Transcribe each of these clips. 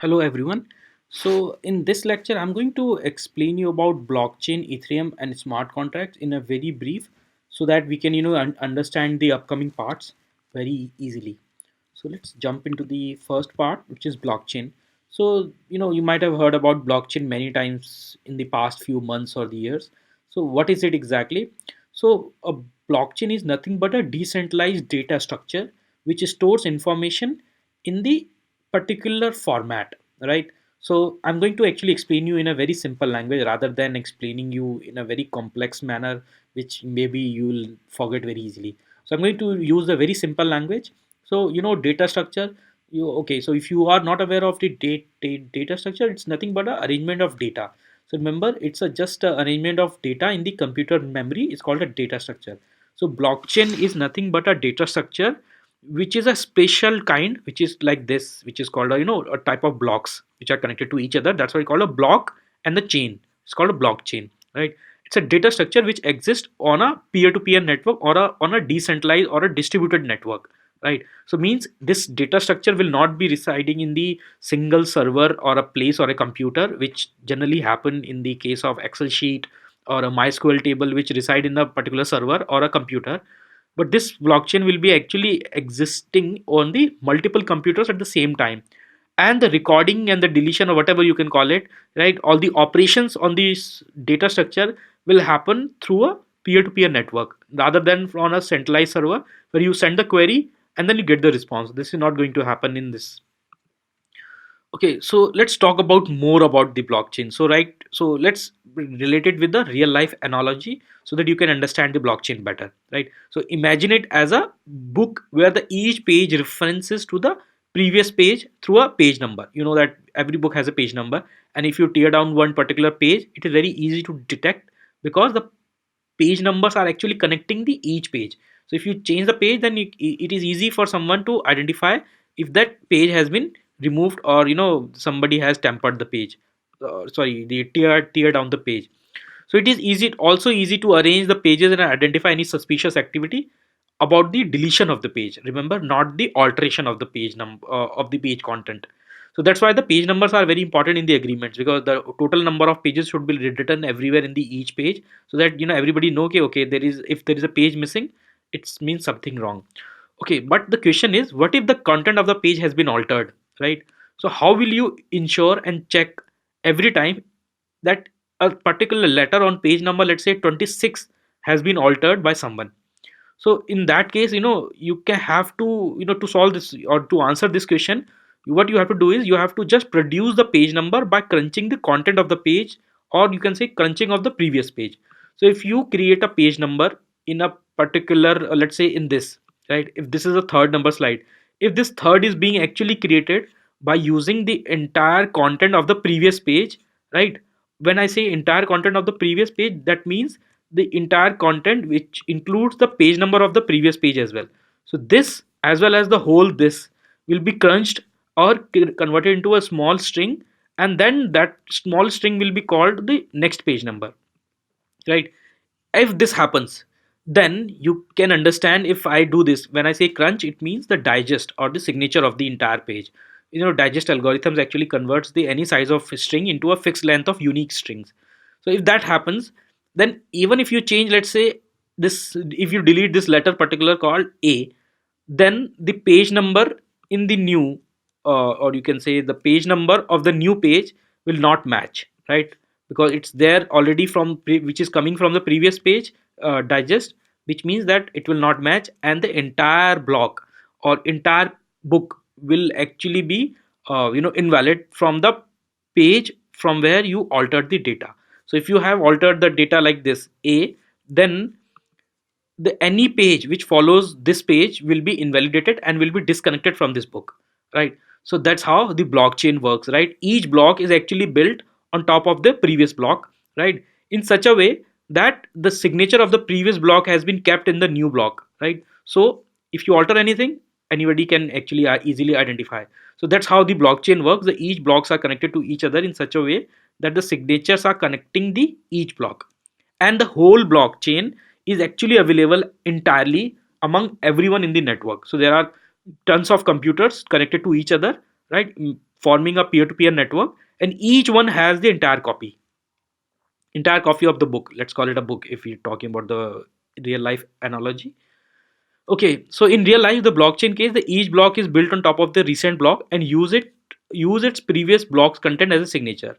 Hello everyone. So in this lecture I'm going to explain you about blockchain, Ethereum and smart contracts in a very brief so that we can understand the upcoming parts very easily. So let's jump into the first part, which is blockchain. So you might have heard about blockchain many times in the past few months or the years. So what is it exactly? So a blockchain is nothing but a decentralized data structure which stores information in the particular format, right? So I'm going to actually explain you in a very simple language rather than explaining you in a very complex manner which maybe you'll forget very easily. So I'm going to use a very simple language. So data structure, so if you are not aware of the data structure, it's nothing but a arrangement of data. So remember, it's a just a arrangement of data in the computer memory. It's called a data structure. So blockchain is nothing but a data structure which is a special kind, which is like this, which is called a type of blocks which are connected to each other. That's why we call a block, and the chain, it's called a blockchain, right? It's a data structure which exists on a peer-to-peer network or on a decentralized or a distributed network, right? So means this data structure will not be residing in the single server or a place or a computer, which generally happen in the case of Excel sheet or a MySQL table which reside in a particular server or a computer. But this blockchain will be actually existing on the multiple computers at the same time, and the recording and the deletion or whatever you can call it, right, all the operations on this data structure will happen through a peer-to-peer network rather than on a centralized server where you send the query and then you get the response. This is not going to happen in this. Okay, so let's talk about more about the blockchain. So right, so let's relate it with the real life analogy so that you can understand the blockchain better, right? So imagine it as a book where the each page references to the previous page through a page number. You know that every book has a page number, and if you tear down one particular page, it is very easy to detect because the page numbers are actually connecting the each page. So if you change the page, then it is easy for someone to identify if that page has been removed, or somebody has tampered the page, sorry, they tear down the page. So it is easy, also easy to arrange the pages and identify any suspicious activity about the deletion of the page. Remember, not the alteration of the page number of the page content. So that's why the page numbers are very important in the agreements, because the total number of pages should be written everywhere in the each page, so that everybody know, okay, there is, if there is a page missing, it means something wrong. Okay, but the question is, what if the content of the page has been altered, right? So how will you ensure and check every time that a particular letter on page number, let's say 26, has been altered by someone? So in that case, you can have to, to solve this or to answer this question, what you have to do is you have to just produce the page number by crunching the content of the page, or you can say crunching of the previous page. So if you create a page number in a particular, let's say in this, right, if this is a third number slide, if this third is being actually created by using the entire content of the previous page, right? When I say entire content of the previous page, that means the entire content which includes the page number of the previous page as well. So this as well as the whole this will be crunched or converted into a small string, and then that small string will be called the next page number, right? If this happens, then you can understand, if I do this, when I say crunch, it means the digest or the signature of the entire page. Digest algorithms actually converts the any size of string into a fixed length of unique strings. So if that happens, then even if you change, let's say this, if you delete this letter particular called a, then the page number in the new, or you can say the page number of the new page will not match, right? Because it's there already from which is coming from the previous page digest, which means that it will not match, and the entire block or entire book will actually be invalid from the page from where you altered the data. So if you have altered the data like this a, then the any page which follows this page will be invalidated and will be disconnected from this book, right? So that's how the blockchain works, right? Each block is actually built on top of the previous block, right, in such a way that the signature of the previous block has been kept in the new block, right? So if you alter anything, anybody can actually easily identify. So that's how the blockchain works. The each blocks are connected to each other in such a way that the signatures are connecting the each block, and the whole blockchain is actually available entirely among everyone in the network. So there are tons of computers connected to each other, right? forming a peer-to-peer network, and each one has the entire copy of the book. Let's call it a book if we're talking about the real life analogy. Okay, so in real life, the blockchain case, the each block is built on top of the recent block and use its previous block's content as a signature,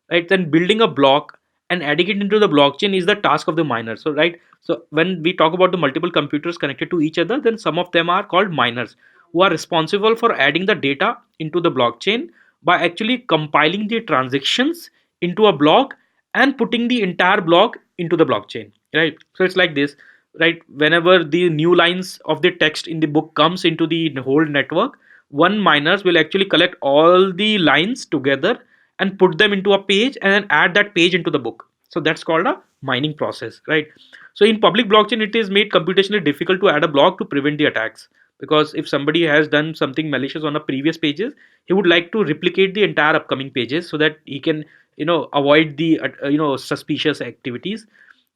right? Then building a block and adding it into the blockchain is the task of the miner. So right, so when we talk about the multiple computers connected to each other, then some of them are called miners who are responsible for adding the data into the blockchain by actually compiling the transactions into a block and putting the entire block into the blockchain, right? So it's like this, right? Whenever the new lines of the text in the book comes into the whole network, one miners will actually collect all the lines together and put them into a page and then add that page into the book. So that's called a mining process, right? So in public blockchain, it is made computationally difficult to add a block to prevent the attacks, because if somebody has done something malicious on a previous pages, he would like to replicate the entire upcoming pages so that he can avoid the suspicious activities.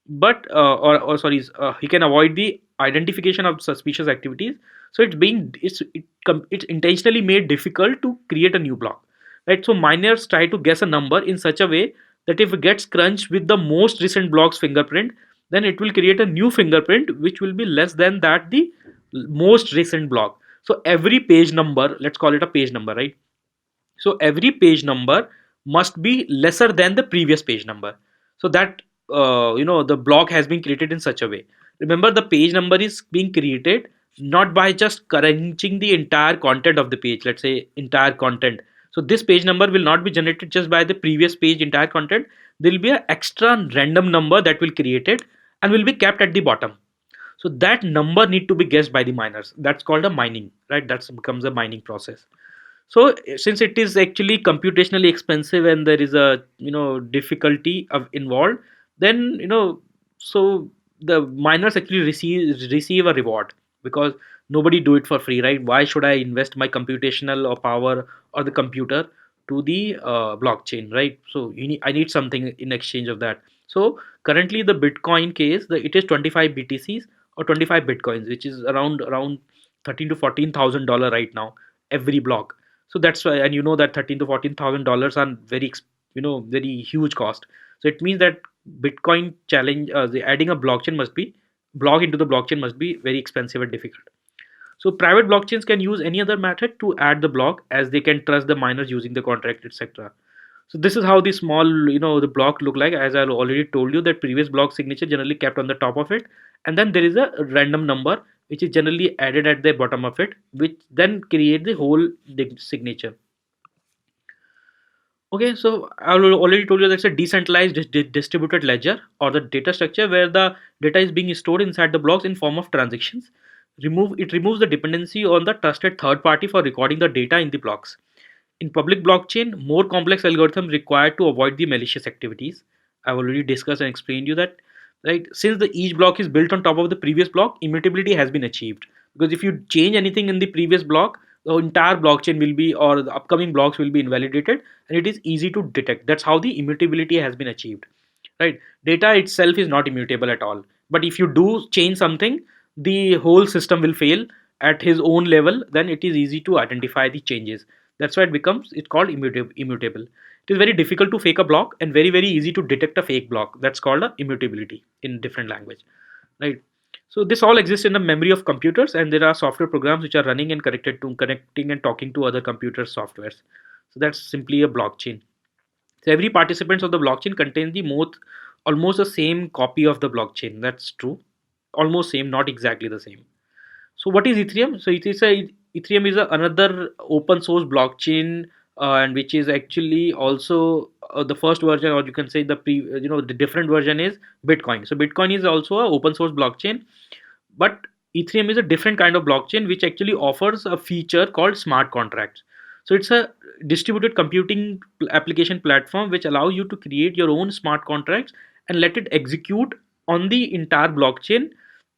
But or sorry, he can avoid the identification of suspicious activities. So it's intentionally made difficult to create a new block, right? So miners try to guess a number in such a way that if it gets crunched with the most recent block's fingerprint, then it will create a new fingerprint which will be less than that the most recent block. So every page number, let's call it a page number, right? So every page number must be lesser than the previous page number, so that the block has been created in such a way. Remember, the page number is being created not by just crunching the entire content of the page, let's say entire content. So this page number will not be generated just by the previous page entire content. There will be an extra random number that will create it and will be kept at the bottom. So that number need to be guessed by the miners. That's called a mining, right? That becomes a mining process. So since it is actually computationally expensive and there is a difficulty of involved, then so the miners actually receive a reward, because nobody do it for free, right? Why should I invest my computational or power or the computer to the blockchain, right? So I need something in exchange of that. So currently the Bitcoin case, it is 25 BTCs or 25 Bitcoins, which is around 13 to 14,000 dollar right now every block. So that's why, and that 13 to 14,000 dollars are very huge cost. So it means that Bitcoin challenge, the adding a blockchain must be block into the blockchain must be very expensive and difficult. So private blockchains can use any other method to add the block, as they can trust the miners using the contract, etc. So this is how the small, the block look like. As I already told you, that previous block signature generally kept on the top of it, and then there is a random number which is generally added at the bottom of it, which then create the whole signature. Okay, so I already told you that's a decentralized distributed ledger or the data structure where the data is being stored inside the blocks in form of transactions. It removes the dependency on the trusted third party for recording the data in the blocks. In public blockchain, more complex algorithms required to avoid the malicious activities. I've already discussed and explained you that, right? Since the each block is built on top of the previous block, immutability has been achieved. Because if you change anything in the previous block, the entire blockchain will be, or the upcoming blocks will be invalidated, and it is easy to detect. That's how the immutability has been achieved, right? Data itself is not immutable at all, but if you do change something, the whole system will fail at his own level. Then it is easy to identify the changes. That's why it's called immutable. It is very difficult to fake a block and very easy to detect a fake block. That's called a immutability in different language, right? So this all exists in the memory of computers, and there are software programs which are running and connecting and talking to other computer softwares. So that's simply a blockchain. So every participant of the blockchain contains the almost the same copy of the blockchain. That's true. Almost same, not exactly the same. So what is Ethereum? So Ethereum is another open source blockchain, and which is actually also the first version, or you can say the different version is Bitcoin. So Bitcoin is also a open source blockchain, but Ethereum is a different kind of blockchain which actually offers a feature called smart contracts. So it's a distributed computing application platform which allows you to create your own smart contracts and let it execute on the entire blockchain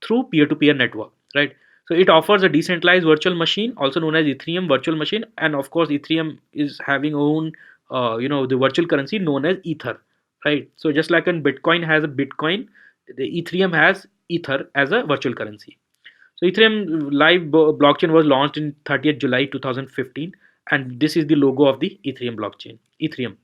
through peer-to-peer network, right? So it offers a decentralized virtual machine, also known as Ethereum virtual machine, and of course Ethereum is having own the virtual currency known as Ether, right? So just like in Bitcoin has a Bitcoin, the Ethereum has Ether as a virtual currency. So Ethereum live blockchain was launched in 30th July 2015, and this is the logo of the Ethereum blockchain. Ethereum.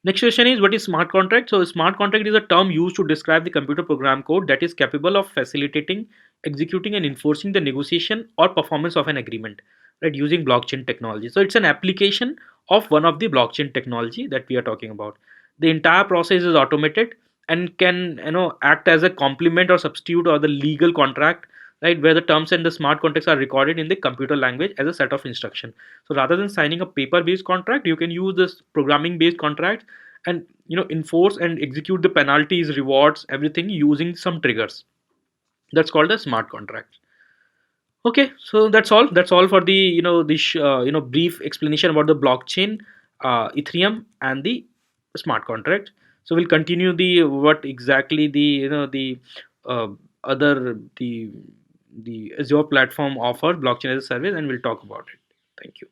Next question is, what is smart contract? So smart contract is a term used to describe the computer program code that is capable of facilitating, executing and enforcing the negotiation or performance of an agreement, right, using blockchain technology. So it's an application of one of the blockchain technology that we are talking about. The entire process is automated and can, act as a complement or substitute or the legal contract, right, where the terms and the smart contracts are recorded in the computer language as a set of instruction. So rather than signing a paper based contract, you can use this programming based contract and enforce and execute the penalties, rewards, everything using some triggers. That's called a smart contract. Okay, so that's all for the this brief explanation about the blockchain, Ethereum and the smart contract. So we'll continue the what exactly the the uh, other the Azure platform offers blockchain as a service, and we'll talk about it. Thank you.